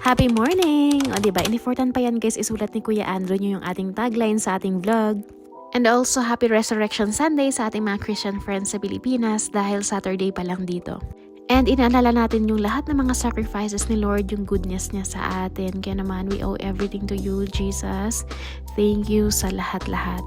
Happy morning! O diba, in-important pa yan guys, isulat ni Kuya Andrew nyo yung ating tagline sa ating vlog. And also, Happy Resurrection Sunday sa ating mga Christian friends sa Pilipinas dahil Saturday pa lang dito. And inaalala natin yung lahat ng mga sacrifices ni Lord, yung goodness niya sa atin. Kaya naman, we owe everything to you, Jesus. Thank you sa lahat-lahat.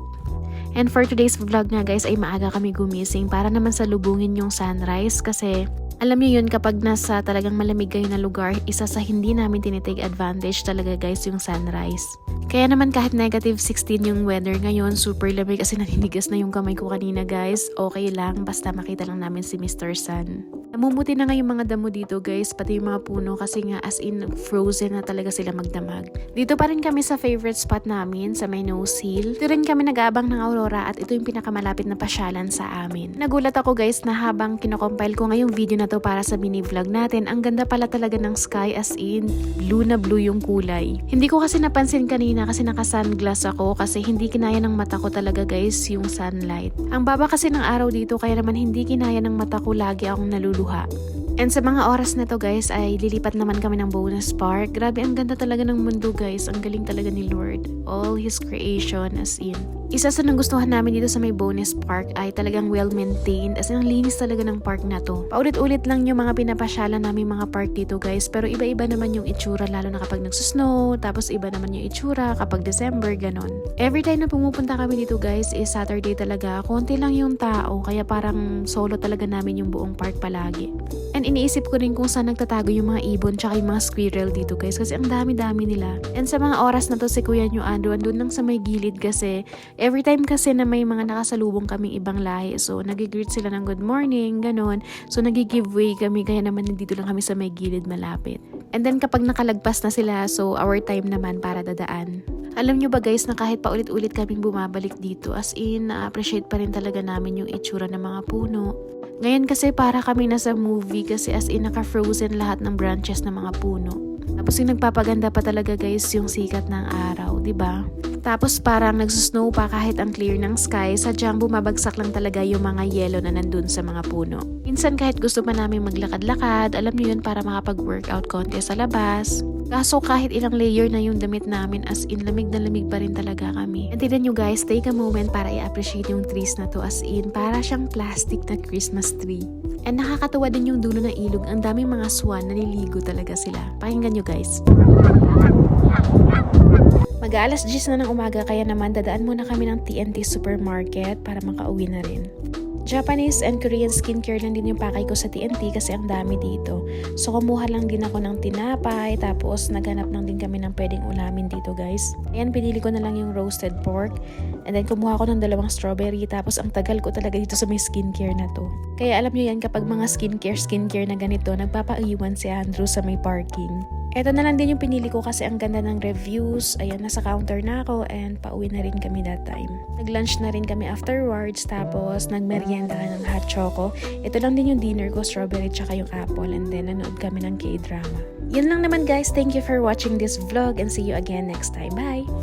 And for today's vlog nga guys, ay maaga kami gumising para naman salubungin yung sunrise kasi alam niyo yun, kapag nasa talagang malamig kayo na lugar, isa sa hindi namin tinitake advantage talaga guys yung sunrise. Kaya naman kahit negative 16 yung weather ngayon, super lamig kasi naninigas na yung kamay ko kanina guys. Okay lang, basta makita lang namin si Mr. Sun. Namumuti na nga yung mga damo dito guys, pati yung mga puno kasi nga as in frozen na talaga sila magdamag. Dito pa rin kami sa favorite spot namin sa may Nose Hill. Dito rin kami nag-aabang ng aurora at ito yung pinakamalapit na pasyalan sa amin. Nagulat ako guys na habang kinocompile ko ngayong video na to para sa mini vlog natin, ang ganda pala talaga ng sky, as in blue na blue yung kulay. Hindi ko kasi napansin kanina kasi naka-sunglass ako kasi hindi kinaya ng mata ko talaga guys yung sunlight. Ang baba kasi ng araw dito kaya naman hindi kinaya ng mata ko, lagi akong naluluha. And sa mga oras na to guys ay lilipat naman kami ng bonus park. Grabe, ang ganda talaga ng mundo guys. Ang galing talaga ni Lord. All His creation as in. Isa sa nagustuhan namin dito sa may bonus park ay talagang well-maintained. As in, ang linis talaga ng park na to. Paulit-ulit lang yung mga pinapasyalan namin mga park dito guys. Pero iba-iba naman yung itsura lalo na kapag nagsusnow. Tapos iba naman yung itsura kapag December, ganon. Every time na pumupunta kami dito guys is Saturday talaga. Konti lang yung tao. Kaya parang solo talaga namin yung buong park palagi. And iniisip ko rin kung saan nagtatago yung mga ibon tsaka yung mga squirrel dito guys kasi ang dami-dami nila. And sa mga oras na to si Kuya nyo Andrew andun lang sa may gilid kasi every time kasi na may mga nakasalubong kaming ibang lahi, so nagigreet sila ng good morning, ganon. So nagigiveaway kami kaya naman nandito lang kami sa may gilid malapit. And then kapag nakalagpas na sila, so our time naman para dadaan. Alam nyo ba guys na kahit paulit-ulit kaming bumabalik dito, as in na-appreciate pa rin talaga namin yung itsura ng mga puno. Ngayon kasi para kami nasa movie kasi as in naka-frozen lahat ng branches ng mga puno. Tapos yung nagpapaganda pa talaga guys yung sikat ng araw, 'di ba? Tapos parang nagsusnow pa kahit ang clear ng sky, sadyang bumabagsak lang talaga yung mga yellow na nandun sa mga puno. Minsan kahit gusto pa namin maglakad-lakad, alam niyo yun, para makapag-workout konti sa labas. Kaso kahit ilang layer na yung damit namin, as in lamig na lamig pa rin talaga kami. And tignan nyo guys, take a moment para i-appreciate yung trees na to, as in para siyang plastic na Christmas tree. And nakakatuwa din yung dulo ng ilog, ang daming mga swan, naliligo talaga sila. Pakinggan nyo guys. Mag-aalas 10 na ng umaga kaya naman dadaan muna kami ng TNT Supermarket para makauwi na rin. Japanese and Korean skincare lang din yung pakay ko sa TNT kasi ang dami dito. So kumuha lang din ako ng tinapay, tapos naghanap lang din kami ng pwedeng ulamin dito guys. Ayan, pinili ko na lang yung roasted pork. And then kumuha ko ng 2 strawberry, tapos ang tagal ko talaga dito sa may skincare na to. Kaya alam nyo yan, kapag mga skincare na ganito, nagpapaiwan si Andrew sa may parking. Eto na lang din yung pinili ko kasi ang ganda ng reviews. Ayan, nasa counter na ako and pauwi na rin kami that time. Nag-lunch na rin kami afterwards, tapos nagmerienda ng hot choco. Ito lang din yung dinner ko, strawberry tsaka yung apple, and then nanood kami ng K-drama. Yun lang naman guys, thank you for watching this vlog and see you again next time. Bye!